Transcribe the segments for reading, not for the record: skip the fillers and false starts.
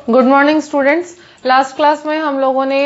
Good morning students. Last class में हम लोगों ने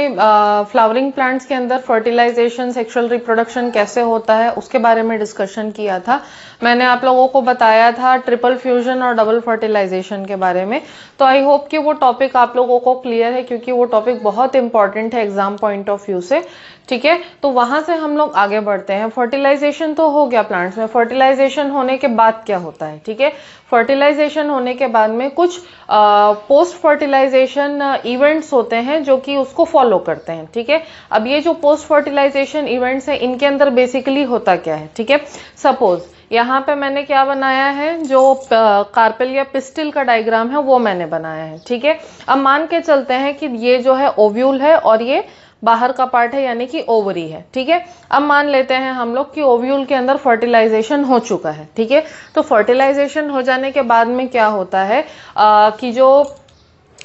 फ्लावरिंग प्लांट्स के अंदर फर्टिलाइजेशन, सेक्सुअल रिप्रोडक्शन कैसे होता है उसके बारे में डिस्कशन किया था। मैंने आप लोगों को बताया था ट्रिपल फ्यूजन और डबल फर्टिलाइजेशन के बारे में। तो आई होप कि वो टॉपिक आप लोगों को क्लियर है, क्योंकि वो टॉपिक बहुत इंपॉर्टेंट है एग्जाम पॉइंट ऑफ व्यू से। ठीक है, तो वहां से हम लोग आगे बढ़ते हैं। फर्टिलाइजेशन तो हो गया प्लांट्स में। फर्टिलाइजेशन होने के बाद क्या होता है? ठीक है, फर्टिलाइजेशन होने के बाद में कुछ पोस्ट फर्टिलाइजेशन इवेंट्स होते हैं जो कि उसको फॉलो करते हैं। ठीक है, अब ये जो पोस्ट फर्टिलाइजेशन इवेंट्स हैं इनके अंदर बेसिकली होता क्या है? ठीक है, सपोज यहाँ पे मैंने क्या बनाया है, जो कार्पेल या पिस्टिल का डायग्राम है वो मैंने बनाया है। ठीक है, अब मान के चलते हैं कि ये जो है ओव्यूल है और ये बाहर का पार्ट है, यानी कि ओवरी है। ठीक है, अब मान लेते हैं हम लोग कि ओव्यूल के अंदर फर्टिलाइजेशन हो चुका है। ठीक है, तो फर्टिलाइजेशन हो जाने के बाद में क्या होता है कि जो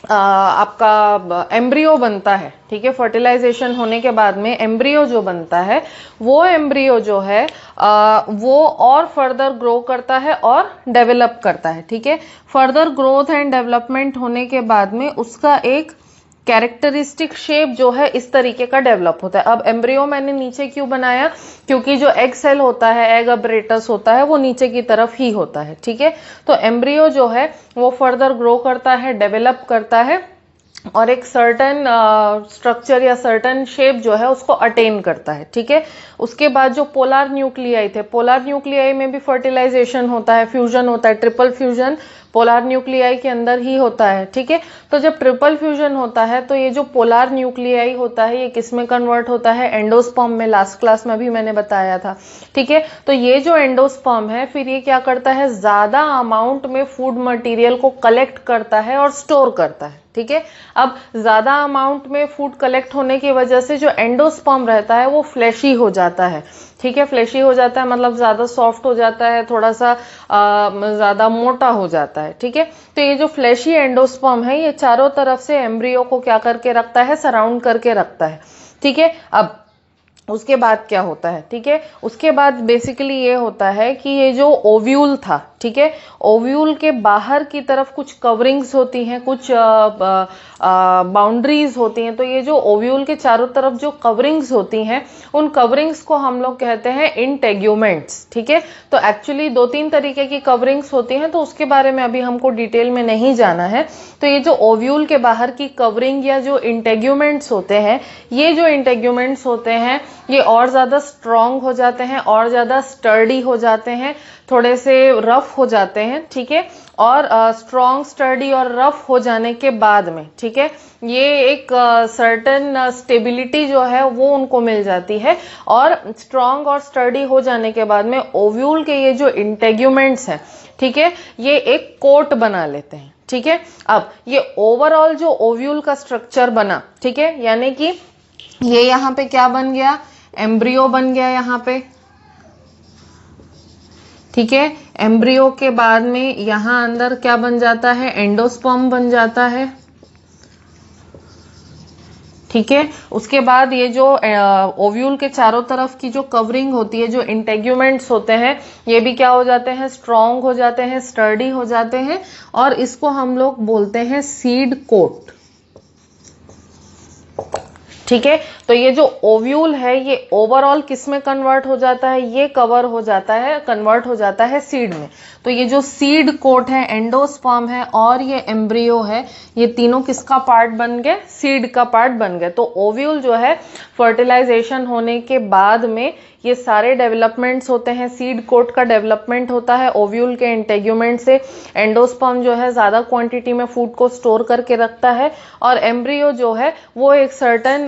आपका एम्ब्रियो बनता है। ठीक है, फर्टिलाइजेशन होने के बाद में एम्ब्रियो जो बनता है, वो एम्ब्रियो जो है वो और फर्दर ग्रो करता है और डेवलप करता है। ठीक है, फर्दर ग्रोथ एंड डेवलपमेंट होने के बाद में उसका एक कैरेक्टरिस्टिक शेप जो है इस तरीके का डेवलप होता है। अब एम्ब्रियो मैंने नीचे क्यों बनाया? क्योंकि जो एग सेल होता है, एग अब्रेटस होता है, वो नीचे की तरफ ही होता है। ठीक है, तो एम्ब्रियो जो है वो फर्दर ग्रो करता है, डेवलप करता है और एक सर्टन स्ट्रक्चर या सर्टन शेप जो है उसको अटेन करता है। ठीक है, उसके बाद जो पोलर न्यूक्लियाई थे, पोलर न्यूक्लियाई में भी फर्टिलाइजेशन होता है, फ्यूजन होता है। ट्रिपल फ्यूजन पोलर न्यूक्लियाई के अंदर ही होता है। ठीक है, तो जब ट्रिपल फ्यूजन होता है तो ये जो पोलर न्यूक्लियाई होता है ये किस में कन्वर्ट होता है? एंडोस्पर्म में। लास्ट क्लास में भी मैंने बताया था। ठीक है, तो ये जो एंडोस्पर्म है फिर ये क्या करता है? ज्यादा अमाउंट में फूड मटेरियल को कलेक्ट करता है और स्टोर करता है। ठीक है, अब ज्यादा अमाउंट में फूड कलेक्ट होने की वजह से जो एंडोस्पर्म रहता है वो फ्लैशी हो जाता है। ठीक है, फ्लैशी हो जाता है मतलब ज्यादा सॉफ्ट हो जाता है, थोड़ा सा ज्यादा मोटा हो जाता है। ठीक है, तो ये जो फ्लैशी एंडोस्पर्म है ये चारों तरफ से एम्ब्रियो को क्या करके रखता है? सराउंड करके रखता है। ठीक है, अब उसके बाद क्या होता है? ठीक है, उसके बाद बेसिकली ये होता है कि ये जो ओव्यूल था, ठीक है, ओव्यूल के बाहर की तरफ कुछ कवरिंग्स होती हैं, कुछ बाउंड्रीज होती हैं। तो ये जो ओव्यूल के चारों तरफ जो कवरिंग्स होती हैं उन कवरिंग्स को हम लोग कहते हैं इंटेग्यूमेंट्स। ठीक है, तो एक्चुअली दो तीन तरीके की कवरिंग्स होती हैं, तो उसके बारे में अभी हमको डिटेल में नहीं जाना है। तो ये जो ओव्यूल के बाहर की कवरिंग या जो इंटेग्यूमेंट्स होते हैं, ये जो इंटेग्यूमेंट्स होते हैं ये और ज्यादा स्ट्रांग हो जाते हैं, और ज्यादा स्टर्डी हो जाते हैं, थोड़े से रफ हो जाते हैं। ठीक है, और स्ट्रांग, स्टर्डी और रफ हो जाने के बाद में, ठीक है, ये एक सर्टेन स्टेबिलिटी जो है वो उनको मिल जाती है। और स्ट्रांग और स्टर्डी हो जाने के बाद में ओव्यूल के ये जो इंटेग्यूमेंट्स हैं, ठीक है, ये एक कोट बना लेते हैं। ठीक है, अब ये ओवरऑल जो ओव्यूल का स्ट्रक्चर बना, ठीक है, यानी कि ये यहाँ पे क्या बन गया? एम्ब्रियो बन गया यहाँ पे। ठीक है, एम्ब्रियो के बाद में यहां अंदर क्या बन जाता है? एंडोस्पर्म बन जाता है। ठीक है, उसके बाद ये जो ओव्यूल के चारों तरफ की जो कवरिंग होती है, जो इंटेग्यूमेंट्स होते हैं, ये भी क्या हो जाते हैं? स्ट्रांग हो जाते हैं, स्टर्डी हो जाते हैं, और इसको हम लोग बोलते हैं सीड कोट। ठीक है, तो ये जो ओव्यूल है ये ओवरऑल किस में कन्वर्ट हो जाता है? ये कवर हो जाता है, कन्वर्ट हो जाता है सीड में। तो ये जो सीड कोट है, एंडोस्पर्म है और ये एम्ब्रियो है, ये तीनों किसका पार्ट बन गए? सीड का पार्ट बन गए। तो ओव्यूल जो है फर्टिलाइजेशन होने के बाद में ये सारे डेवलपमेंट्स होते हैं। सीड कोट का डेवलपमेंट होता है ओव्यूल के इंटेग्यूमेंट से। एंडोस्पर्म जो है ज्यादा क्वांटिटी में फूड को स्टोर करके रखता है, और एम्ब्रियो जो है वो एक सर्टेन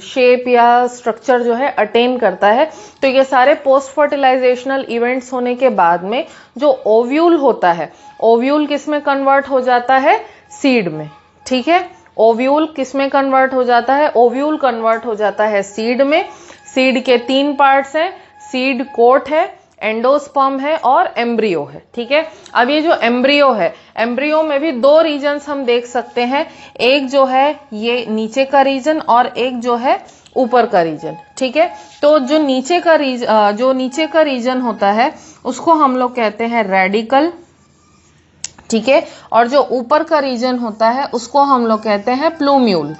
शेप या स्ट्रक्चर जो है अटेन करता है। तो ये सारे पोस्ट फर्टिलाइजेशनल इवेंट्स होने के बाद में जो ओव्यूल होता है, ओव्यूल किस में कन्वर्ट हो जाता है? सीड में। ठीक है, ओव्यूल किस में कन्वर्ट हो जाता है? ओव्यूल कन्वर्ट हो जाता है सीड में। सीड के तीन पार्ट्स हैं, सीड कोट है, एंडोस्पर्म है और एम्ब्रियो है। ठीक है, अब ये जो एम्ब्रियो है, एम्ब्रियो में भी दो रीजन्स हम देख सकते हैं। एक जो है ये नीचे का रीजन और एक जो है ऊपर का रीजन। ठीक है, तो जो नीचे का रीजन होता है उसको हम लोग कहते हैं रेडिकल। ठीक है। और जो ऊपर का रीजन होता है उसको हम लोग कहते हैं प्लूम्यूल,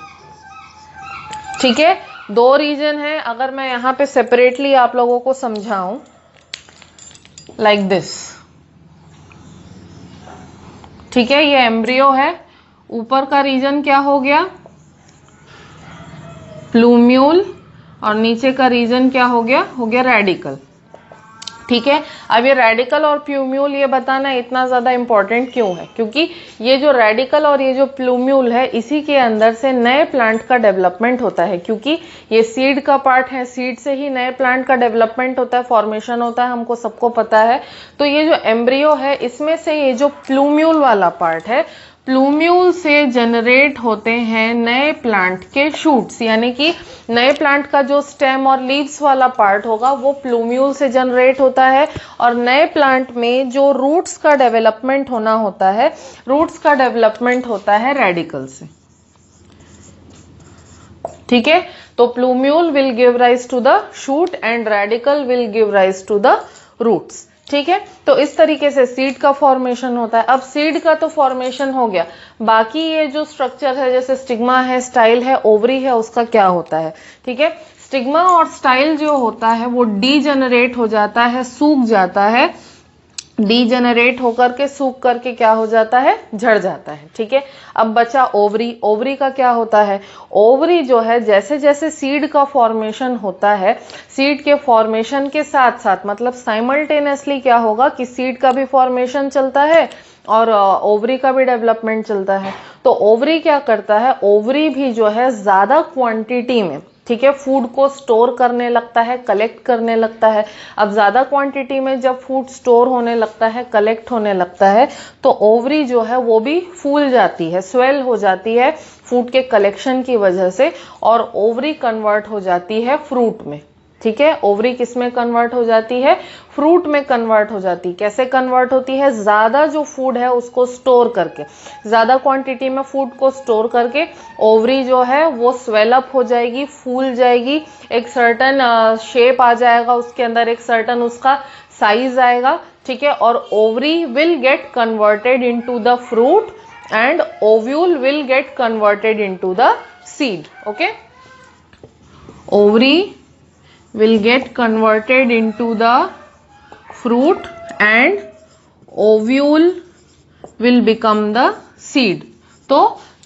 ठीक है। दो रीजन है, अगर मैं यहाँ पे सेपरेटली आप लोगों को समझाऊं लाइक दिस, ठीक है। ये एम्ब्रियो है, ऊपर का रीजन क्या हो गया, प्लूम्यूल, और नीचे का रीजन क्या हो गया रेडिकल, ठीक है। अब ये रेडिकल और प्लूम्यूल ये बताना इतना ज्यादा इंपॉर्टेंट क्यों है, क्योंकि ये जो रेडिकल और ये जो प्लूम्यूल है इसी के अंदर से नए प्लांट का डेवलपमेंट होता है, क्योंकि ये सीड का पार्ट है, सीड से ही नए प्लांट का डेवलपमेंट होता है, फॉर्मेशन होता है, हमको सबको पता है। तो ये जो एम्ब्रियो है इसमें से ये जो प्लूम्यूल वाला पार्ट है, प्लूम्यूल से जनरेट होते हैं नए प्लांट के शूट्स, यानी कि नए प्लांट का जो स्टेम और लीव्स वाला पार्ट होगा वो प्लूम्यूल से जनरेट होता है। और नए प्लांट में जो रूट्स का डेवलपमेंट होना होता है, रूट्स का डेवलपमेंट होता है रेडिकल से, ठीक है। तो plumule will give rise to the shoot and radicle will give rise to the roots, ठीक है। तो इस तरीके से सीड का फॉर्मेशन होता है। अब सीड का तो फॉर्मेशन हो गया, बाकी ये जो स्ट्रक्चर है जैसे स्टिग्मा है, स्टाइल है, ओवरी है, उसका क्या होता है, ठीक है। स्टिग्मा और स्टाइल जो होता है वो डीजेनरेट हो जाता है, सूख जाता है, डीजेनरेट होकर के सूख करके क्या हो जाता है, झड़ जाता है, ठीक है। अब बचा ओवरी, ओवरी का क्या होता है, ओवरी जो है जैसे जैसे सीड का फॉर्मेशन होता है, सीड के फॉर्मेशन के साथ साथ मतलब साइमल्टेनियसली क्या होगा कि सीड का भी फॉर्मेशन चलता है और ओवरी का भी डेवलपमेंट चलता है। तो ओवरी क्या करता है, ओवरी भी जो है ज्यादा क्वांटिटी में, ठीक है, फूड को स्टोर करने लगता है, कलेक्ट करने लगता है। अब ज्यादा क्वांटिटी में जब फूड स्टोर होने लगता है, कलेक्ट होने लगता है, तो ओवरी जो है वो भी फूल जाती है, स्वेल हो जाती है फूड के कलेक्शन की वजह से, और ओवरी कन्वर्ट हो जाती है फ्रूट में, ठीक है। ओवरी किस में कन्वर्ट हो जाती है, फ्रूट में कन्वर्ट हो जाती है। कैसे कन्वर्ट होती है, ज्यादा जो फूड है उसको स्टोर करके, ज्यादा क्वांटिटी में फूड को स्टोर करके ओवरी जो है वो स्वेल अप हो जाएगी, फूल जाएगी, एक सर्टन शेप आ जाएगा उसके अंदर, एक सर्टन उसका साइज आएगा, ठीक है। और ovary will get converted into the fruit and ovule will get converted into the seed, okay. Ovary will get converted into the fruit and ovule will become the seed. तो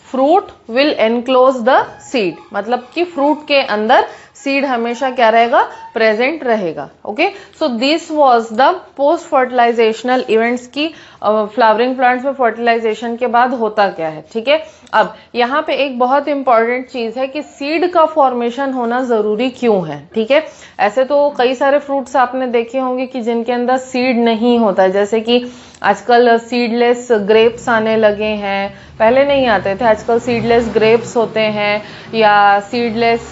fruit will enclose the seed, मतलब कि fruit के अंदर seed हमेशा क्या रहेगा, present रहेगा, okay. So this was the post fertilisational events की फ्लावरिंग प्लांट्स में फर्टिलाइजेशन के बाद होता क्या है, ठीक है। अब यहाँ पे एक बहुत इंपॉर्टेंट चीज है कि सीड का फॉर्मेशन होना जरूरी क्यों है, ठीक है। ऐसे तो कई सारे फ्रूट्स आपने देखे होंगे कि जिनके अंदर सीड नहीं होता है, जैसे कि आजकल सीडलेस ग्रेप्स आने लगे हैं, पहले नहीं आते थे, आजकल सीडलेस ग्रेप्स होते हैं, या सीडलेस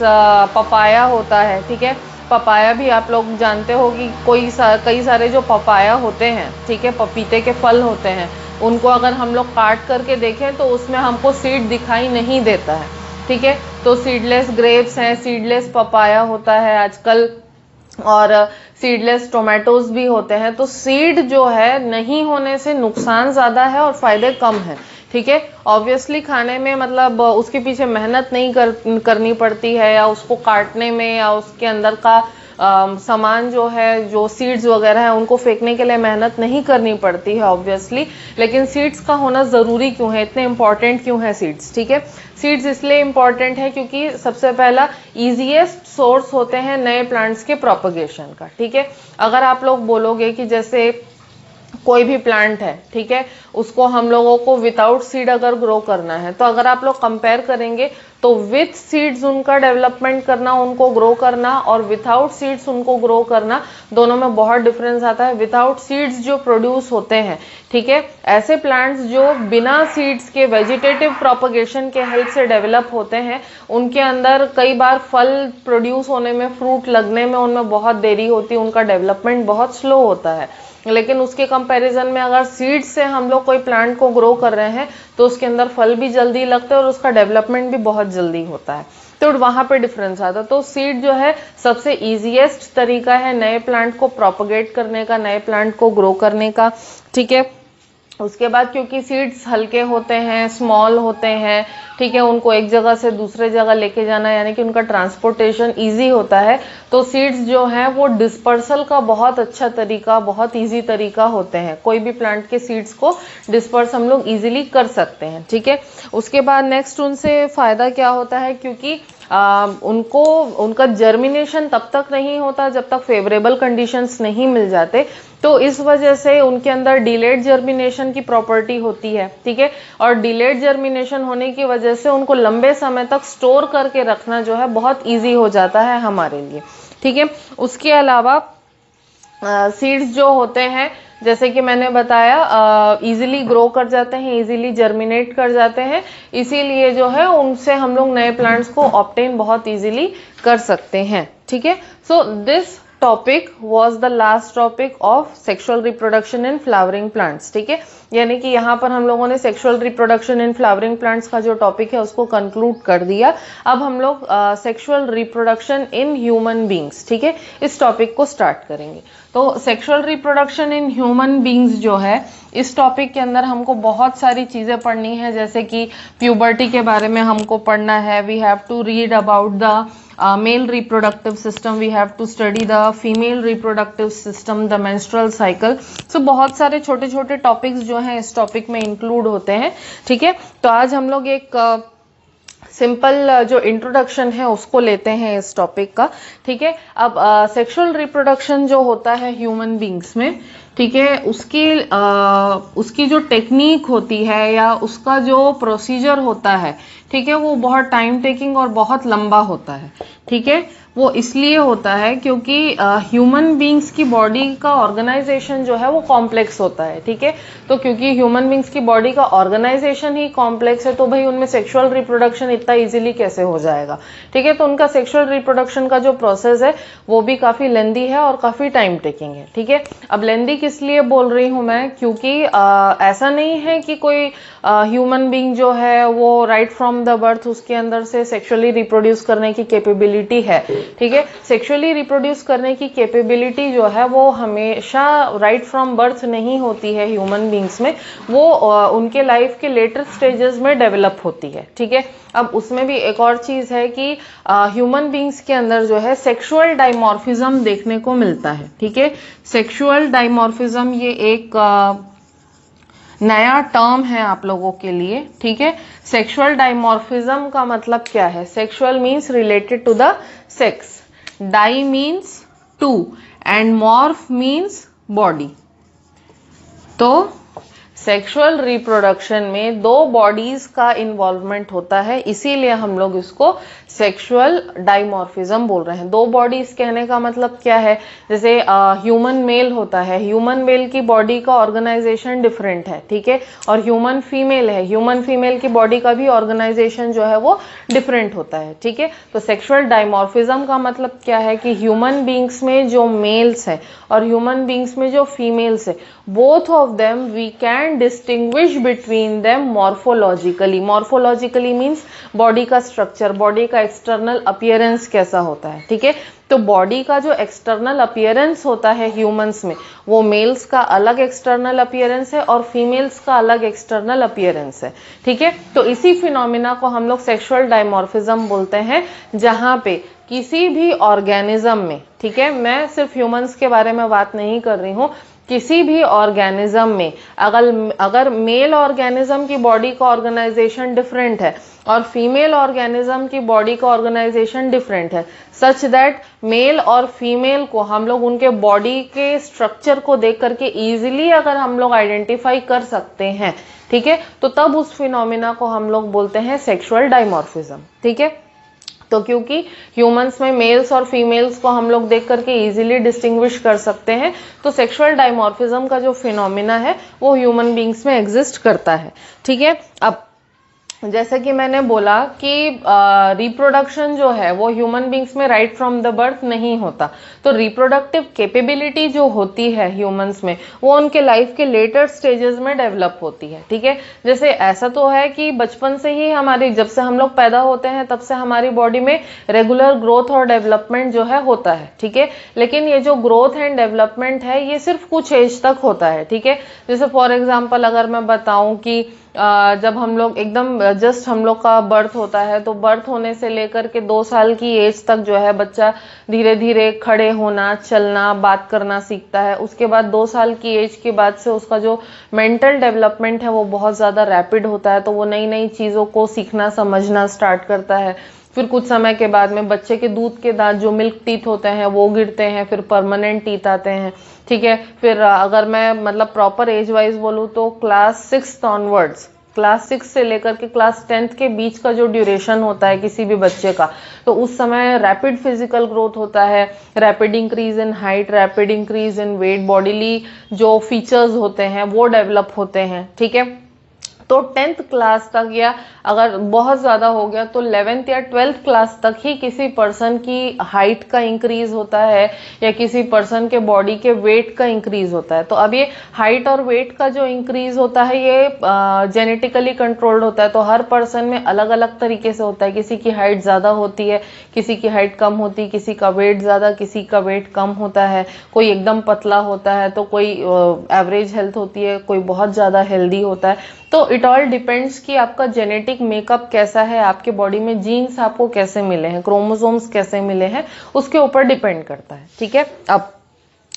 पपाया होता है, ठीक है। पपाया भी आप लोग जानते हो कि कई सारे जो पपाया होते हैं, ठीक है, पपीते के फल होते हैं, उनको अगर हम लोग काट करके देखें तो उसमें हमको सीड दिखाई नहीं देता है, ठीक है। तो सीडलेस ग्रेप्स हैं, सीडलेस पपाया होता है आजकल, और सीडलेस टोमेटोज भी होते हैं। तो सीड जो है नहीं होने से नुकसान ज्यादा है और फायदे कम है, ठीक है। ऑब्वियसली खाने में मतलब उसके पीछे मेहनत नहीं करनी पड़ती है, या उसको काटने में, या उसके अंदर का सामान जो है, जो सीड्स वगैरह है, उनको फेंकने के लिए मेहनत नहीं करनी पड़ती है ऑब्वियसली। लेकिन सीड्स का होना जरूरी क्यों है, इतने इंपॉर्टेंट क्यों है सीड्स, ठीक है। सीड्स इसलिए इंपॉर्टेंट है क्योंकि सबसे पहला इजीएस्ट सोर्स होते हैं नए प्लांट्स के प्रोपगेशन का, ठीक है। अगर आप लोग बोलोगे कि जैसे कोई भी प्लांट है, ठीक है, उसको हम लोगों को विदाउट सीड अगर ग्रो करना है, तो अगर आप लोग कंपेयर करेंगे तो विथ सीड्स उनका डेवलपमेंट करना, उनको ग्रो करना, और विदाउट सीड्स उनको ग्रो करना, दोनों में बहुत डिफरेंस आता है। विदाउट सीड्स जो प्रोड्यूस होते हैं, ठीक है, ऐसे प्लांट्स जो बिना सीड्स के वेजिटेटिव प्रोपगेशन के हेल्प से डेवलप होते हैं, उनके अंदर कई बार फल प्रोड्यूस होने में, फ्रूट लगने में उनमें बहुत देरी होती है, उनका डेवलपमेंट बहुत स्लो होता है। लेकिन उसके कंपैरिजन में अगर सीड्स से हम लोग कोई प्लांट को ग्रो कर रहे हैं तो उसके अंदर फल भी जल्दी लगते हैं और उसका डेवलपमेंट भी बहुत जल्दी होता है, तो वहां पे डिफरेंस आता है। तो सीड जो है सबसे इजीएस्ट तरीका है नए प्लांट को प्रोपगेट करने का, नए प्लांट को ग्रो करने का, ठीक है। उसके बाद क्योंकि सीड्स हल्के होते हैं, स्मॉल होते हैं, ठीक है, उनको एक जगह से दूसरे जगह लेके जाना यानी कि उनका ट्रांसपोर्टेशन इजी होता है, तो सीड्स जो हैं वो डिस्पर्सल का बहुत अच्छा तरीका, बहुत इजी तरीका होते हैं। कोई भी प्लांट के सीड्स को डिस्पर्स हम लोग इजीली कर सकते हैं, ठीक है। उसके बाद नेक्स्ट उनसे फायदा क्या होता है, क्योंकि उनका जर्मिनेशन तब तक नहीं होता जब तक फेवरेबल कंडीशंस नहीं मिल जाते, तो इस वजह से उनके अंदर डिलेड जर्मिनेशन की प्रॉपर्टी होती है, ठीक है। और डिलेड जर्मिनेशन होने की वजह से उनको लंबे समय तक स्टोर करके रखना जो है बहुत इजी हो जाता है हमारे लिए, ठीक है। उसके अलावा सीड्स जो होते हैं जैसे कि मैंने बताया इजीली ग्रो कर जाते हैं, इजीली जर्मिनेट कर जाते हैं, इसीलिए जो है उनसे हम लोग नए प्लांट्स को ऑब्टेन बहुत इजीली कर सकते हैं, ठीक है। So this topic was the last topic of sexual reproduction in flowering plants, ठीक है। यानी कि यहाँ पर हम लोगों ने sexual reproduction in flowering plants का जो टॉपिक है उसको कंक्लूड कर दिया। अब हम लोग sexual reproduction in human beings, ठीक है, इस टॉपिक को स्टार्ट करेंगे। तो sexual reproduction in human beings जो है, इस टॉपिक के अंदर हमको बहुत सारी चीजें पढ़नी है, जैसे कि प्यूबर्टी के बारे में हमको पढ़ना है, we have to read about the male reproductive system, we have to study the female reproductive system, the menstrual cycle. So बहुत सारे छोटे छोटे टॉपिक्स जो हैं इस टॉपिक में इंक्लूड होते हैं, ठीक है। तो आज हम लोग एक सिंपल जो इंट्रोडक्शन है उसको लेते हैं इस टॉपिक का, ठीक है। अब सेक्सुअल रिप्रोडक्शन जो होता है ह्यूमन बींग्स में, ठीक है, उसकी जो टेक्निक होती है या उसका जो प्रोसीजर होता है, ठीक है, वो बहुत टाइम टेकिंग और बहुत लंबा होता है, ठीक है। वो इसलिए होता है क्योंकि ह्यूमन बींग्स की बॉडी का ऑर्गेनाइजेशन जो है वो कॉम्प्लेक्स होता है, ठीक है। तो क्योंकि ह्यूमन बींग्स की बॉडी का ऑर्गेनाइजेशन ही कॉम्प्लेक्स है, तो भाई उनमें सेक्सुअल रिप्रोडक्शन इतना इजीली कैसे हो जाएगा, ठीक है। तो उनका सेक्सुअल रिप्रोडक्शन का जो प्रोसेस है वो भी काफी लेंदी है और काफी टाइम टेकिंग है, ठीक है। अब लेंदी किस लिए बोल रही हूं मैं, क्योंकि ऐसा नहीं है कि कोई ह्यूमन बींग जो है वो राइट फ्रॉम द बर्थ उसके अंदर से सेक्सुअली रिप्रोड्यूस करने की कैपेबिलिटी है, ठीक है। सेक्सुअली रिप्रोड्यूस करने की कैपेबिलिटी जो है वो हमेशा राइट फ्रॉम बर्थ नहीं होती है ह्यूमन बींग्स में, वो उनके लाइफ के लेटर स्टेजेस में डेवलप होती है, ठीक है। अब उसमें भी एक और चीज है कि ह्यूमन बींग्स के अंदर जो है सेक्सुअल डाइमॉर्फिज्म देखने को मिलता है, ठीक है। सेक्सुअल डाइमॉर्फिज्म ये एक नया टर्म है आप लोगों के लिए, ठीक है। सेक्सुअल डाइमॉर्फिज्म का मतलब क्या है, sexual means related to the sex, di means two and morph means body. तो सेक्सुअल रिप्रोडक्शन में दो बॉडीज का इन्वॉल्वमेंट होता है, इसीलिए हम लोग इसको सेक्सुअल डाइमॉर्फिज्म बोल रहे हैं। दो बॉडीज कहने का मतलब क्या है, जैसे ह्यूमन मेल होता है, ह्यूमन मेल की बॉडी का ऑर्गेनाइजेशन डिफरेंट है, ठीक है, और ह्यूमन फीमेल है, ह्यूमन फीमेल की बॉडी का भी ऑर्गेनाइजेशन जो है वो डिफरेंट होता है, ठीक है। तो सेक्सुअल डाइमॉर्फिज्म का मतलब क्या है कि ह्यूमन बींग्स में जो मेल्स है और ह्यूमन बींग्स में जो फीमेल्स है, both of them we can distinguish between them morphologically. Morphologically means body का स्ट्रक्चर, बॉडी का एक्सटर्नल अपीयरेंस कैसा होता है, ठीक है। तो बॉडी का जो एक्सटर्नल अपीयरेंस होता है ह्यूमंस में, वो मेल्स का अलग एक्सटर्नल अपीयरेंस है और फीमेल्स का अलग एक्सटर्नल अपीयरेंस है, ठीक है। तो इसी फिनोमिना को हम लोग सेक्सुअल डाइमॉर्फिज्म बोलते हैं, जहां पे किसी भी ऑर्गेनिज्म में, ठीक है, मैं सिर्फ ह्यूमंस के बारे में बात नहीं कर रही हूँ, किसी भी ऑर्गेनिज्म में अगर मेल ऑर्गेनिज्म की बॉडी का ऑर्गेनाइजेशन डिफरेंट है और फीमेल ऑर्गेनिज्म की बॉडी का ऑर्गेनाइजेशन डिफरेंट है, सच दैट मेल और फीमेल को हम लोग उनके बॉडी के स्ट्रक्चर को देख करके इजीली अगर हम लोग आइडेंटिफाई कर सकते हैं, ठीक है, तो तब उस फिनोमिना को हम लोग बोलते हैं सेक्सुअल डाइमॉर्फिज्म, ठीक है। तो क्योंकि ह्यूमंस में मेल्स और फीमेल्स को हम लोग देख करके इजीली डिस्टिंग्विश कर सकते हैं, तो सेक्सुअल डाइमॉर्फिज्म का जो फिनोमिना है वो ह्यूमन बींग्स में एग्जिस्ट करता है, ठीक है। अब जैसे कि मैंने बोला कि रिप्रोडक्शन जो है वो ह्यूमन बींग्स में राइट फ्रॉम द बर्थ नहीं होता, तो रिप्रोडक्टिव कैपेबिलिटी जो होती है ह्यूमंस में वो उनके लाइफ के लेटर स्टेजेस में डेवलप होती है, ठीक है। जैसे ऐसा तो है कि बचपन से ही हमारी, जब से हम लोग पैदा होते हैं तब से हमारी बॉडी में रेगुलर ग्रोथ और डेवलपमेंट जो है होता है, ठीक है। लेकिन ये जो ग्रोथ एंड डेवलपमेंट है ये सिर्फ कुछ एज तक होता है, ठीक है। जैसे फॉर एग्जाम्पल अगर मैं बताऊं कि जब हम लोग एकदम जस्ट हम लोग का बर्थ होता है, तो बर्थ होने से लेकर के 2 साल की एज तक जो है बच्चा धीरे धीरे खड़े होना, चलना, बात करना सीखता है। उसके बाद 2 साल की एज के बाद से उसका जो मेंटल डेवलपमेंट है वो बहुत ज़्यादा रैपिड होता है, तो वो नई नई चीज़ों को सीखना समझना स्टार्ट करता है। फिर कुछ समय के बाद में बच्चे के दूध के दांत जो मिल्क टीथ होते हैं वो गिरते हैं, फिर परमानेंट टीथ आते हैं, ठीक है। फिर अगर मैं मतलब प्रॉपर एज वाइज बोलूँ तो क्लास 6 ऑनवर्ड्स, क्लास 6 से लेकर के क्लास 10th के बीच का जो ड्यूरेशन होता है किसी भी बच्चे का, तो उस समय रैपिड फिजिकल ग्रोथ होता है, rapid increase in height, rapid increase in weight, bodily जो फीचर्स होते हैं वो डेवलप होते हैं, ठीक है। तो 10th क्लास तक, या अगर बहुत ज़्यादा हो गया तो 11th या 12th क्लास तक ही किसी पर्सन की हाइट का इंक्रीज होता है या किसी पर्सन के बॉडी के वेट का इंक्रीज होता है। तो अब ये हाइट और वेट का जो इंक्रीज होता है ये जेनेटिकली कंट्रोल्ड होता है, तो हर पर्सन में अलग अलग तरीके से होता है। किसी की हाइट ज़्यादा होती है, किसी की हाइट कम होती है, किसी का वेट ज़्यादा, किसी का वेट कम होता है, कोई एकदम पतला होता है, तो कोई एवरेज हेल्थ होती है, कोई बहुत ज़्यादा हेल्दी होता है। तो इट ऑल डिपेंड्स कि आपका जेनेटिक मेकअप कैसा है, आपके बॉडी में जीन्स आपको कैसे मिले हैं, क्रोमोसोम्स कैसे मिले हैं, उसके ऊपर डिपेंड करता है, ठीक है। अब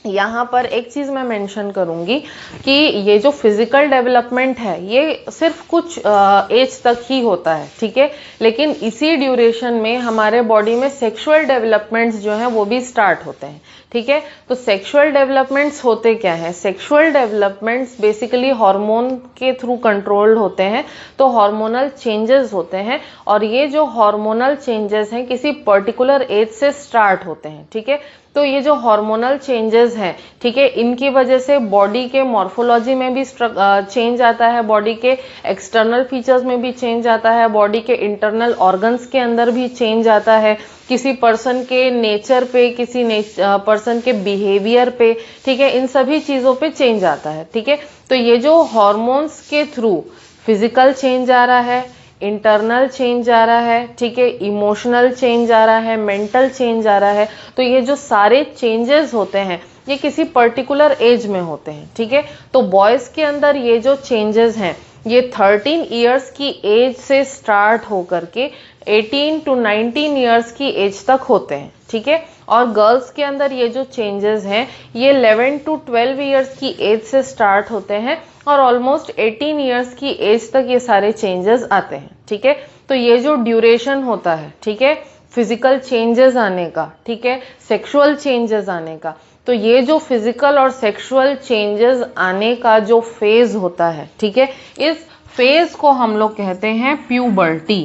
यहाँ पर एक चीज मैं मेंशन करूंगी कि ये जो फिजिकल डेवलपमेंट है ये सिर्फ कुछ एज तक ही होता है, ठीक है। लेकिन इसी ड्यूरेशन में हमारे बॉडी में सेक्सुअल डेवलपमेंट्स जो हैं वो भी स्टार्ट होते हैं, ठीक है। तो सेक्सुअल डेवलपमेंट्स होते क्या है? सेक्सुअल डेवलपमेंट्स बेसिकली हार्मोन के थ्रू कंट्रोल्ड होते हैं, तो हार्मोनल चेंजेस होते हैं, और ये जो हार्मोनल चेंजेस हैं किसी पर्टिकुलर एज से स्टार्ट होते हैं, ठीक है। तो ये जो हार्मोनल चेंजेस हैं, ठीक है, इनकी वजह से बॉडी के मॉर्फोलॉजी में भी चेंज आता है, बॉडी के एक्सटर्नल फीचर्स में भी चेंज आता है, बॉडी के इंटरनल ऑर्गन्स के अंदर भी चेंज आता है, किसी पर्सन के नेचर पे, किसी पर्सन के बिहेवियर पे, ठीक है, इन सभी चीज़ों पे चेंज आता है, ठीक है। तो ये जो हॉर्मोन्स के थ्रू फिजिकल चेंज आ रहा है, इंटरनल चेंज आ रहा है, ठीक है, इमोशनल चेंज आ रहा है, मेंटल चेंज आ रहा है, तो ये जो सारे चेंजेस होते हैं ये किसी पर्टिकुलर एज में होते हैं, ठीक है। तो बॉयज के अंदर ये जो चेंजेस हैं ये 13 इयर्स की एज से स्टार्ट होकर के 18 to 19 इयर्स की एज तक होते हैं, ठीक है। और गर्ल्स के अंदर ये जो चेंजेस हैं ये 11 to 12 इयर्स की एज से स्टार्ट होते हैं और ऑलमोस्ट 18 इयर्स की एज तक ये सारे चेंजेस आते हैं, ठीक है। तो ये जो ड्यूरेशन होता है, ठीक है, फिजिकल चेंजेस आने का, ठीक है, सेक्सुअल चेंजेस आने का, तो ये जो फिजिकल और सेक्सुअल चेंजेस आने का जो फेज होता है, ठीक है, इस फेज को हम लोग कहते हैं प्यूबर्टी,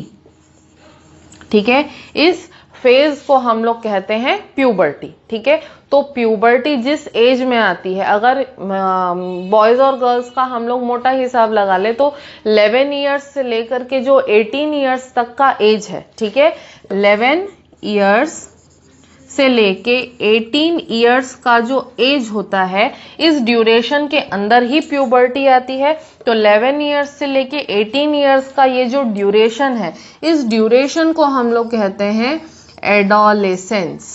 ठीक है। इस फेज को हम लोग कहते हैं प्यूबर्टी, ठीक है। तो प्यूबर्टी जिस एज में आती है, अगर बॉयज और गर्ल्स का हम लोग मोटा हिसाब लगा ले तो 11 इयर्स से लेकर के जो 18 इयर्स तक का एज है, ठीक है, 11 इयर्स से लेके 18 इयर्स का जो एज होता है इस ड्यूरेशन के अंदर ही प्यूबर्टी आती है। तो 11 इयर्स से लेके 18 इयर्स का ये जो ड्यूरेशन है इस ड्यूरेशन को हम लोग कहते हैं एडोलेसेंस,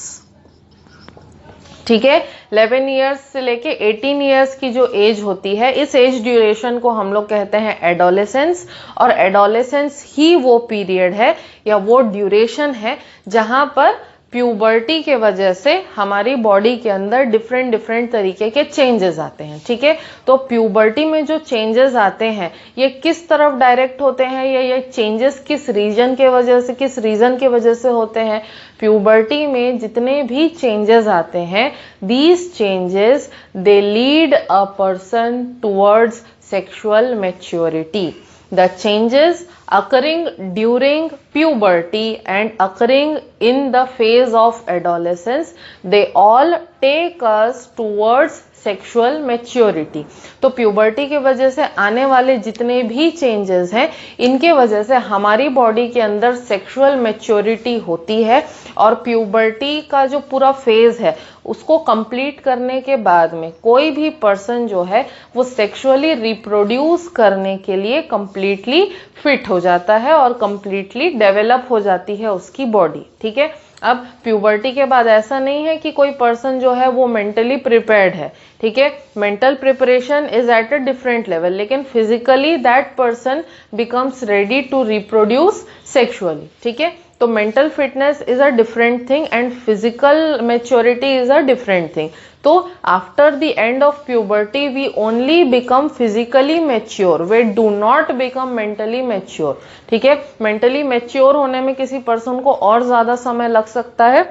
ठीक है। 11 इयर्स से लेके 18 इयर्स की जो एज होती है इस एज ड्यूरेशन को हम लोग कहते हैं एडोलेसेंस, और एडोलेसेंस ही वो पीरियड है या वो ड्यूरेशन है जहां पर प्यूबर्टी के वजह से हमारी बॉडी के अंदर डिफरेंट डिफरेंट तरीके के चेंजेस आते हैं, ठीक है। तो प्यूबर्टी में जो चेंजेस आते हैं ये किस तरफ डायरेक्ट होते हैं या ये चेंजेस किस रीजन के वजह से, किस रीजन के वजह से होते हैं? प्यूबर्टी में जितने भी चेंजेस आते हैं these changes they lead a person towards sexual maturity. The changes occurring during puberty and occurring in the phase of adolescence, they all take us towards sexual maturity. तो प्यूबर्टी की वजह से आने वाले जितने भी चेंजेस हैं, इनके वजह से हमारी बॉडी के अंदर सेक्सुअल मैच्योरिटी होती है, और प्यूबर्टी का जो पूरा फेज है उसको कंप्लीट करने के बाद में कोई भी पर्सन जो है वो सेक्सुअली रिप्रोड्यूस करने के लिए कंप्लीटली फिट हो जाता है और कंप्लीटली डेवलप हो जाती है उसकी बॉडी। ठीक है, अब प्यूबर्टी के बाद ऐसा नहीं है कि कोई पर्सन जो है वो मेंटली प्रिपेयर्ड है। ठीक है, mental preparation is at a different level, लेकिन physically that person becomes ready to reproduce sexually. ठीक है, तो mental fitness is a different thing and physical maturity is a different thing. तो after the end of puberty we only become physically mature, we do not become mentally mature. ठीक है, mentally mature होने में किसी person को और ज्यादा समय लग सकता है,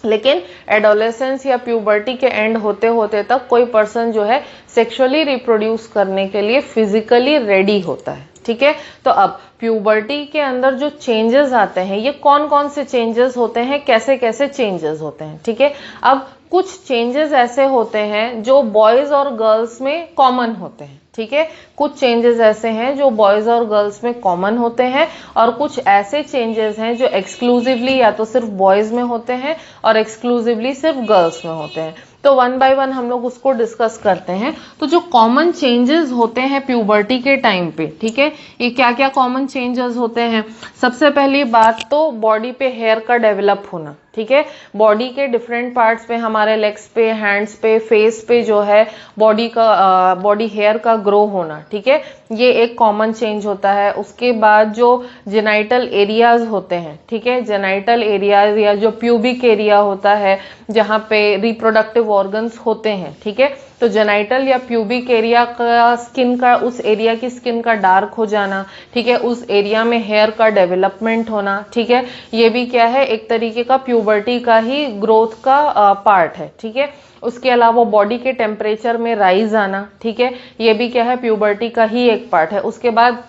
लेकिन एडोलेसेंस या प्यूबर्टी के एंड होते होते तक कोई पर्सन जो है सेक्सुअली रिप्रोड्यूस करने के लिए फिजिकली रेडी होता है। ठीक है, तो अब प्यूबर्टी के अंदर जो चेंजेस आते हैं, ये कौन कौन से चेंजेस होते हैं, कैसे कैसे चेंजेस होते हैं। ठीक है, अब कुछ चेंजेस ऐसे होते हैं जो बॉयज और गर्ल्स में कॉमन होते हैं। ठीक है, कुछ चेंजेस ऐसे हैं जो बॉयज और गर्ल्स में कॉमन होते हैं, और कुछ ऐसे चेंजेस हैं जो एक्सक्लूसिवली या तो सिर्फ बॉयज में होते हैं और एक्सक्लूसिवली सिर्फ गर्ल्स में होते हैं। तो वन बाय वन हम लोग उसको डिस्कस करते हैं। तो जो कॉमन चेंजेस होते हैं प्यूबर्टी के टाइम पे, ठीक है, ये क्या क्या कॉमन चेंजेस होते हैं। सबसे पहली बात तो बॉडी पे हेयर का डेवलप होना। ठीक है, बॉडी के डिफरेंट पार्ट्स पे, हमारे लेग्स पे, हैंड्स पे, फेस पे जो है बॉडी हेयर का ग्रो होना। ठीक है, ये एक कॉमन चेंज होता है। उसके बाद जो जेनाइटल एरियाज होते हैं, ठीक है, जेनाइटल एरियाज या जो प्यूबिक एरिया होता है जहाँ पे रिप्रोडक्टिव ऑर्गन्स होते हैं, ठीक है, तो जेनाइटल या प्यूबिक एरिया का स्किन का, उस एरिया की स्किन का डार्क हो जाना। ठीक है, उस एरिया में हेयर का डेवलपमेंट होना। ठीक है, ये भी क्या है, एक तरीके का प्यूबर्टी का ही ग्रोथ का पार्ट है। ठीक है, उसके अलावा बॉडी के टेम्परेचर में राइज आना। ठीक है, ये भी क्या है, प्यूबर्टी का ही एक पार्ट है। उसके बाद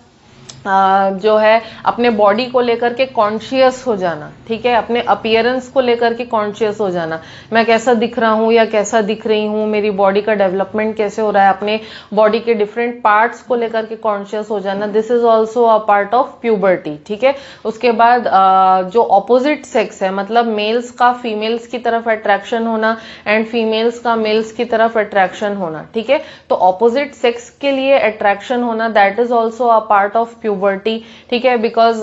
जो है अपने बॉडी को लेकर के कॉन्शियस हो जाना। ठीक है, अपने अपीयरेंस को लेकर के कॉन्शियस हो जाना, मैं कैसा दिख रहा हूँ या कैसा दिख रही हूँ, मेरी बॉडी का डेवलपमेंट कैसे हो रहा है, अपने बॉडी के डिफरेंट पार्ट्स को लेकर के कॉन्शियस हो जाना, this is also a part of puberty. ठीक है, उसके बाद जो ऑपोजिट सेक्स है, मतलब मेल्स का फीमेल्स की तरफ अट्रैक्शन होना एंड फीमेल्स का मेल्स की तरफ अट्रैक्शन होना। ठीक है, तो ऑपोजिट सेक्स के लिए अट्रैक्शन होना, that is also a part of puberty. ठीक है, because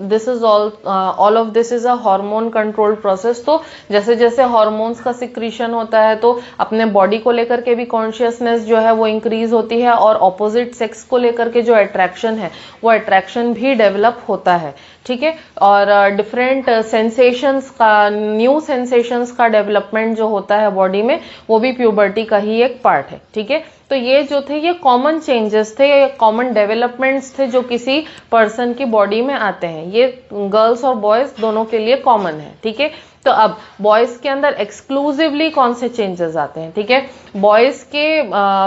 this is all of this is a hormone controlled process. तो जैसे जैसे हार्मोन्स का सिक्रीशन होता है तो अपने बॉडी को लेकर के भी कॉन्शियसनेस जो है वो इंक्रीज होती है, और ऑपोजिट सेक्स को लेकर के जो अट्रैक्शन है वो अट्रैक्शन भी डेवलप होता है। ठीक है, और डिफरेंट सेंसेशंस का, न्यू सेंसेशंस का डेवलपमेंट जो होता है बॉडी में, वो भी प्यूबर्टी का ही एक पार्ट है। ठीक है, तो ये जो थे ये कॉमन चेंजेस थे, ये कॉमन डेवलपमेंट्स थे जो किसी पर्सन की बॉडी में आते हैं। ये गर्ल्स और बॉयज दोनों के लिए कॉमन है। ठीक है, तो अब बॉयज के अंदर एक्सक्लूसिवली कौन से चेंजेस आते हैं। ठीक है, बॉयज के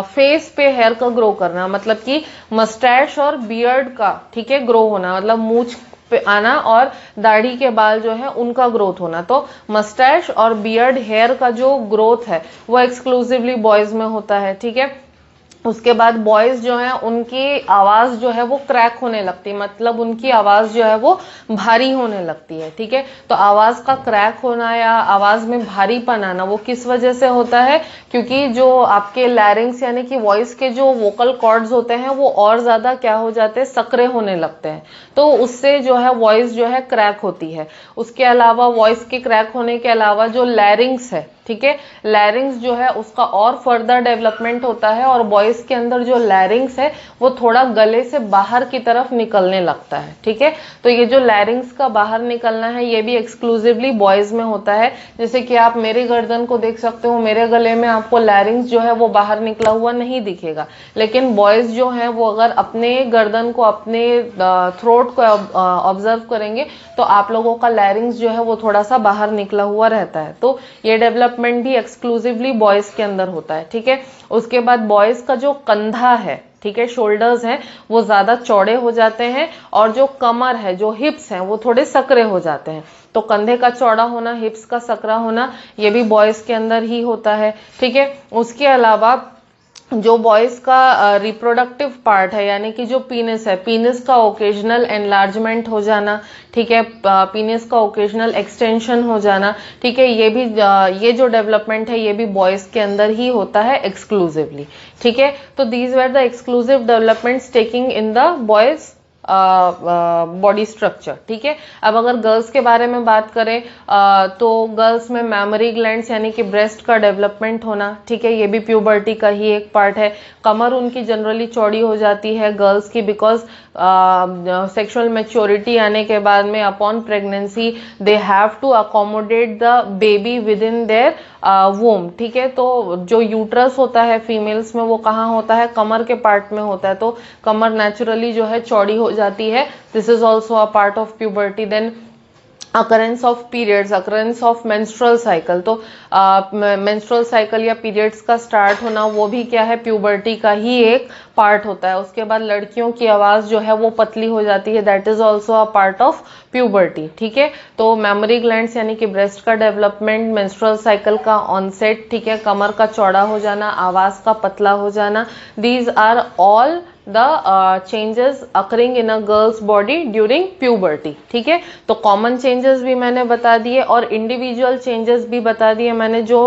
फेस पे हेयर का ग्रो करना, मतलब कि मस्टैश और बियर्ड का, ठीक है, ग्रो होना, मतलब मूंछ पे आना और दाढ़ी के बाल जो है उनका ग्रोथ होना। तो मस्टैश और बियर्ड हेयर का जो ग्रोथ है वो एक्सक्लूसिवली बॉयज में होता है। ठीक है, उसके बाद बॉयज जो है उनकी आवाज जो है वो क्रैक होने लगती है, मतलब उनकी आवाज जो है वो भारी होने लगती है। ठीक है, तो आवाज का क्रैक होना या आवाज में भारीपन आना वो किस वजह से होता है, क्योंकि जो आपके लैरिंग्स यानी कि वॉइस के जो वोकल कॉर्ड्स होते हैं वो और ज्यादा क्या हो जाते हैं, सकरे होने लगते हैं, तो उससे जो है वॉइस जो है क्रैक होती है। उसके अलावा वॉइस के क्रैक होने के अलावा जो लैरिंग्स है, ठीक है, लैरिंग्स जो है उसका और फर्दर डेवलपमेंट होता है, और बॉयज के अंदर जो लैरिंग्स है वो थोड़ा गले से बाहर की तरफ निकलने लगता है। ठीक है, तो ये जो लैरिंग्स का बाहर निकलना है ये भी एक्सक्लूसिवली बॉयज में होता है। जैसे कि आप मेरी गर्दन को देख सकते हो, मेरे गले में आपको लैरिंग्स जो है वो बाहर निकला हुआ नहीं दिखेगा, लेकिन बॉयज जो है वो अगर अपने गर्दन को, अपने थ्रोट को ऑब्जर्व करेंगे तो आप लोगों का लैरिंग्स जो है वो थोड़ा सा बाहर निकला हुआ रहता है। तो ये डेवलपमेंट भी एक्सक्लूसिवली बॉयज के अंदर होता है। ठीक है, उसके बाद बॉयज का जो कंधा है, ठीक है, शोल्डर्स हैं वो ज्यादा चौड़े हो जाते हैं और जो कमर है, जो हिप्स हैं वो थोड़े सकरे हो जाते हैं। तो कंधे का चौड़ा होना, हिप्स का सकरा होना, ये भी बॉयज के अंदर ही होता है। ठीक है, उसके अलावा जो बॉयज का रिप्रोडक्टिव पार्ट है, यानी कि जो पीनिस है, पीनिस का ओकेजनल एनलार्जमेंट हो जाना, ठीक है, पीनिस का ओकेजनल एक्सटेंशन हो जाना, ठीक है, ये भी ये जो डेवलपमेंट है ये भी बॉयज के अंदर ही होता है एक्सक्लूसिवली। ठीक है, तो these were the exclusive developments taking in the boys body structure. ठीक है, अब अगर गर्ल्स के बारे में बात करें तो गर्ल्स में मैमरी ग्लैंड्स यानी कि ब्रेस्ट का डेवलपमेंट होना, ठीक है, ये भी प्यूबर्टी का ही एक पार्ट है। कमर उनकी जनरली चौड़ी हो जाती है गर्ल्स की, बिकॉज सेक्सुअल मैच्योरिटी आने के बाद में upon pregnancy they have to accommodate the baby within their womb. ठीक है, तो जो यूट्रस होता है फीमेल्स में वो कहाँ होता है, कमर के पार्ट में होता है, तो कमर नेचुरली जो है चौड़ी हो जाती है। This is also a part of puberty. Then occurrence of periods, occurrence of menstrual cycle, तो मेंस्ट्रुअल साइकिल या पीरियड्स का स्टार्ट होना वो भी क्या है, प्यूबर्टी का ही एक पार्ट होता है। उसके बाद लड़कियों की आवाज जो है वो पतली हो जाती है, that is also a part of puberty. ठीक है, तो मेमोरी ग्लैंड्स यानी कि ब्रेस्ट का डेवलपमेंट, मेंस्ट्रुअल साइकिल का ऑनसेट, ठीक है, कमर का चौड़ा हो जाना, आवाज का पतला हो जाना, these are all the changes occurring in a girl's body during puberty। ठीक है, तो कॉमन चेंजेस भी मैंने बता दिए और इंडिविजुअल चेंजेस भी बता दिए मैंने जो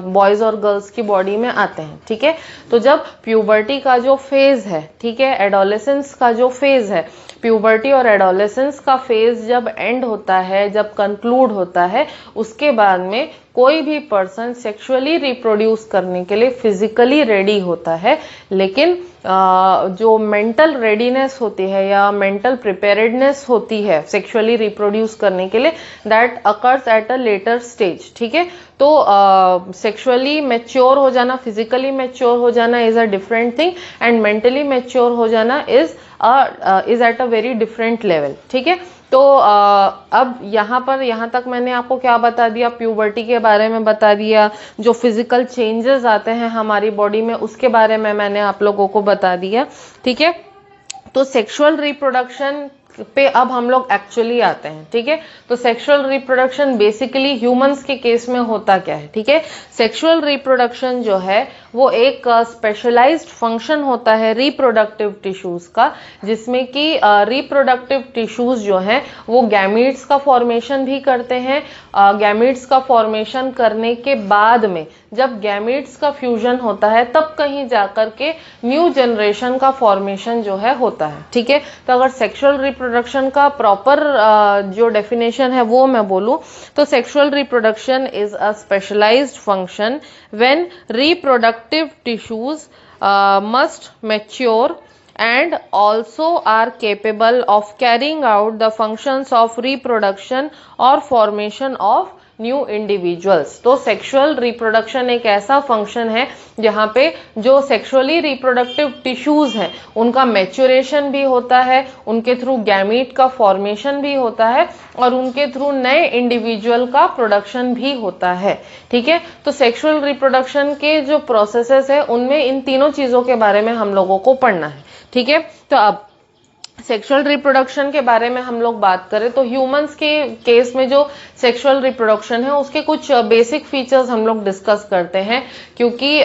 बॉयज और गर्ल्स की बॉडी में आते हैं। ठीक है, तो जब प्यूबर्टी का जो फेज है, ठीक है, एडोलेसेंस का जो फेज है, प्यूबर्टी और एडोलेसेंस का फेज जब एंड होता है, जब कंक्लूड होता है, उसके बाद में कोई भी पर्सन सेक्सुअली रिप्रोड्यूस करने के लिए फिजिकली रेडी होता है, लेकिन जो मेंटल रेडीनेस होती है या मेंटल प्रिपेयर्डनेस होती है सेक्सुअली रिप्रोड्यूस करने के लिए, that occurs at a later stage. ठीक है, तो सेक्सुअली मैच्योर हो जाना, फिजिकली मैच्योर हो जाना is a different thing and mentally mature हो जाना is at a very different level. ठीक है, तो अब यहाँ तक मैंने आपको क्या बता दिया, प्यूबर्टी के बारे में बता दिया, जो फिजिकल चेंजेस आते हैं हमारी बॉडी में उसके बारे में मैंने आप लोगों को बता दिया। ठीक है, तो सेक्सुअल रिप्रोडक्शन पे अब हम लोग एक्चुअली आते हैं। ठीक है, तो सेक्सुअल रिप्रोडक्शन बेसिकली ह्यूमंस के केस में होता क्या है। ठीक है, सेक्सुअल रिप्रोडक्शन जो है वो एक स्पेशलाइज्ड फंक्शन होता है रिप्रोडक्टिव टिश्यूज का, जिसमें कि रिप्रोडक्टिव टिश्यूज जो हैं वो गैमीट्स का फॉर्मेशन भी करते हैं। गैमीट्स का फॉर्मेशन करने के बाद में जब गैमीट्स का फ्यूजन होता है तब कहीं जाकर के न्यू जनरेशन का फॉर्मेशन जो है होता है। ठीक है, तो अगर सेक्सुअल रिप्रोडक्शन का प्रॉपर जो डेफिनेशन है वो मैं बोलूं तो sexual reproduction is a specialised function when reproductive tissues must mature and also are capable of carrying out the functions of reproduction or formation of new individuals. तो sexual reproduction एक ऐसा function है जहाँ पे जो सेक्सुअली रिप्रोडक्टिव टिश्यूज हैं उनका maturation भी होता है, उनके थ्रू गैमीट का फॉर्मेशन भी होता है और उनके थ्रू नए इंडिविजुअल का प्रोडक्शन भी होता है। ठीक है, तो सेक्सुअल रिप्रोडक्शन के जो प्रोसेसेस है उनमें इन तीनों चीजों के बारे में हम लोगों को पढ़ना है। ठीक है, तो अब सेक्सुअल रिप्रोडक्शन के बारे में हम लोग बात करें तो ह्यूमंस के केस में जो सेक्सुअल रिप्रोडक्शन है उसके कुछ बेसिक फीचर्स हम लोग डिस्कस करते हैं, क्योंकि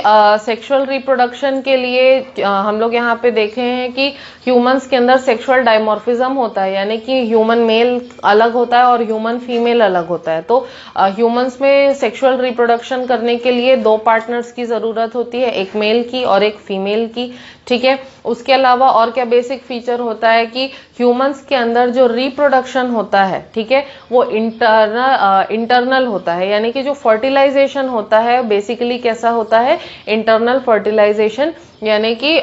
सेक्सुअल रिप्रोडक्शन के लिए हम लोग यहाँ पे देखे हैं कि ह्यूमंस के अंदर सेक्सुअल डायमॉर्फिज्म होता है, यानी कि ह्यूमन मेल अलग होता है और ह्यूमन फीमेल अलग होता है। तो ह्यूमंस में सेक्सुअल रिप्रोडक्शन करने के लिए दो पार्टनर्स की जरूरत होती है, एक मेल की और एक फीमेल की। ठीक है, उसके अलावा और क्या बेसिक फीचर होता है कि ह्यूमंस के अंदर जो रिप्रोडक्शन होता है, ठीक है, वो इंटरनल होता है, यानी कि जो फर्टिलाइजेशन होता है बेसिकली कैसा होता है, इंटरनल फर्टिलाइजेशन, यानी कि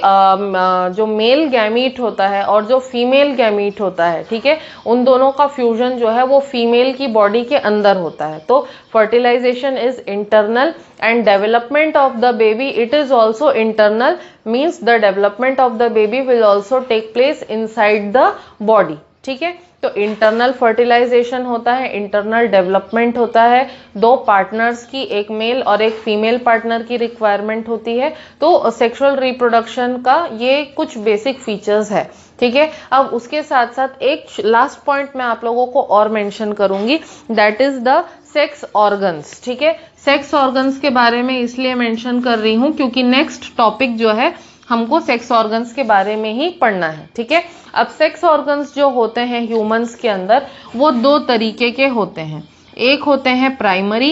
जो मेल गैमीट होता है और जो फीमेल गैमीट होता है, ठीक है, उन दोनों का फ्यूजन जो है वो फीमेल की बॉडी के अंदर होता है। तो fertilisation is internal and development of the baby it is also internal, means the development of the baby will also take place inside the body। ठीक है। तो इंटरनल फर्टिलाइजेशन होता है, इंटरनल डेवलपमेंट होता है, दो पार्टनर्स की, एक मेल और एक फीमेल पार्टनर की रिक्वायरमेंट होती है। तो सेक्सुअल रिप्रोडक्शन का ये कुछ बेसिक फीचर्स है, ठीक है। अब उसके साथ साथ एक लास्ट पॉइंट मैं आप लोगों को और मेंशन करूंगी, that is the sex organs, ठीक है। सेक्स ऑर्गन्स के बारे में इसलिए मेंशन कर रही हूं क्योंकि नेक्स्ट टॉपिक जो है हमको सेक्स ऑर्गन्स के बारे में ही पढ़ना है, ठीक है। अब सेक्स ऑर्गन्स जो होते हैं ह्यूमंस के अंदर वो दो तरीके के होते हैं, एक होते हैं प्राइमरी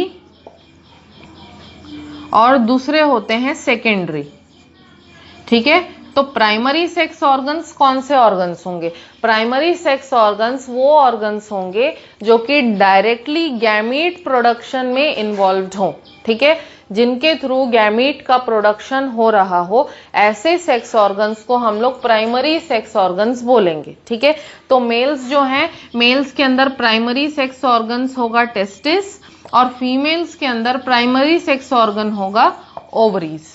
और दूसरे होते हैं सेकेंडरी, ठीक है। तो प्राइमरी सेक्स ऑर्गन्स कौन से ऑर्गन्स होंगे? प्राइमरी सेक्स ऑर्गन्स वो ऑर्गन्स होंगे जो कि डायरेक्टली गैमीट प्रोडक्शन में इन्वॉल्व्ड हो, ठीक है, जिनके थ्रू गैमीट का प्रोडक्शन हो रहा हो, ऐसे सेक्स ऑर्गन्स को हम लोग प्राइमरी सेक्स ऑर्गन्स बोलेंगे, ठीक है। तो मेल्स जो हैं, मेल्स के अंदर प्राइमरी सेक्स ऑर्गन्स होगा टेस्टिस और फीमेल्स के अंदर प्राइमरी सेक्स ऑर्गन होगा ओवरीज,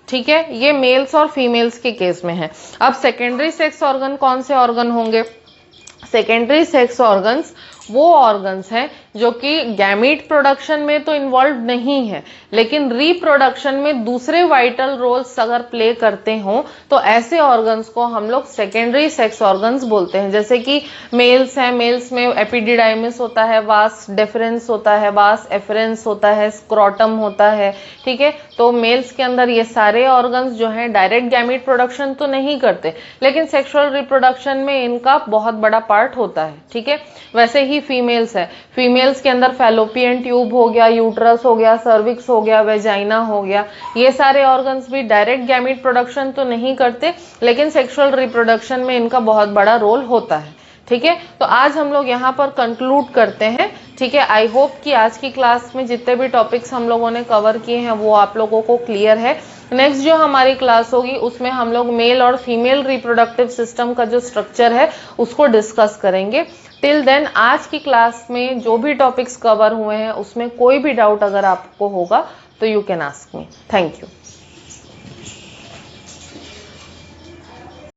ठीक है। ये मेल्स और फीमेल्स के केस में है। अब सेकेंडरी सेक्स ऑर्गन कौन से ऑर्गन होंगे? सेकेंडरी सेक्स ऑर्गन्स वो ऑर्गन्स हैं जो कि गैमीट प्रोडक्शन में तो इन्वॉल्व नहीं है, लेकिन रिप्रोडक्शन में दूसरे वाइटल रोल्स अगर प्ले करते हो तो ऐसे ऑर्गन्स को हम लोग सेकेंडरी सेक्स ऑर्गन्स बोलते हैं। जैसे कि मेल्स हैं, मेल्स में एपिडिडाइमिस होता है, वास डेफरेंस होता है, वास एफरेंस होता है, स्क्रोटम होता है, ठीक है। तो मेल्स के अंदर ये सारे ऑर्गन्स जो हैं डायरेक्ट गैमीट प्रोडक्शन तो नहीं करते, लेकिन सेक्सुअल रिप्रोडक्शन में इनका बहुत बड़ा पार्ट होता है, ठीक है। वैसे ही फीमेल्स है, फीमेल्स के अंदर फैलोपियन ट्यूब हो गया, यूट्रस हो गया, सर्विक्स हो गया, वेजाइना हो गया, ये सारे ऑर्गन्स भी डायरेक्ट गैमीट प्रोडक्शन तो नहीं करते, लेकिन सेक्सुअल रिप्रोडक्शन में इनका बहुत बड़ा रोल होता है, ठीक है। तो आज हम लोग यहाँ पर कंक्लूड करते हैं, ठीक है। आई होप कि आज की क्लास में जितने भी टॉपिक्स हम लोगों ने कवर किए हैं वो आप लोगों को क्लियर है। नेक्स्ट जो हमारी क्लास होगी उसमें हम लोग मेल और फीमेल रिप्रोडक्टिव सिस्टम का जो स्ट्रक्चर है उसको डिस्कस करेंगे। टिल देन आज की क्लास में जो भी टॉपिक्स कवर हुए हैं उसमें कोई भी डाउट अगर आपको होगा तो you can ask me. Thank you.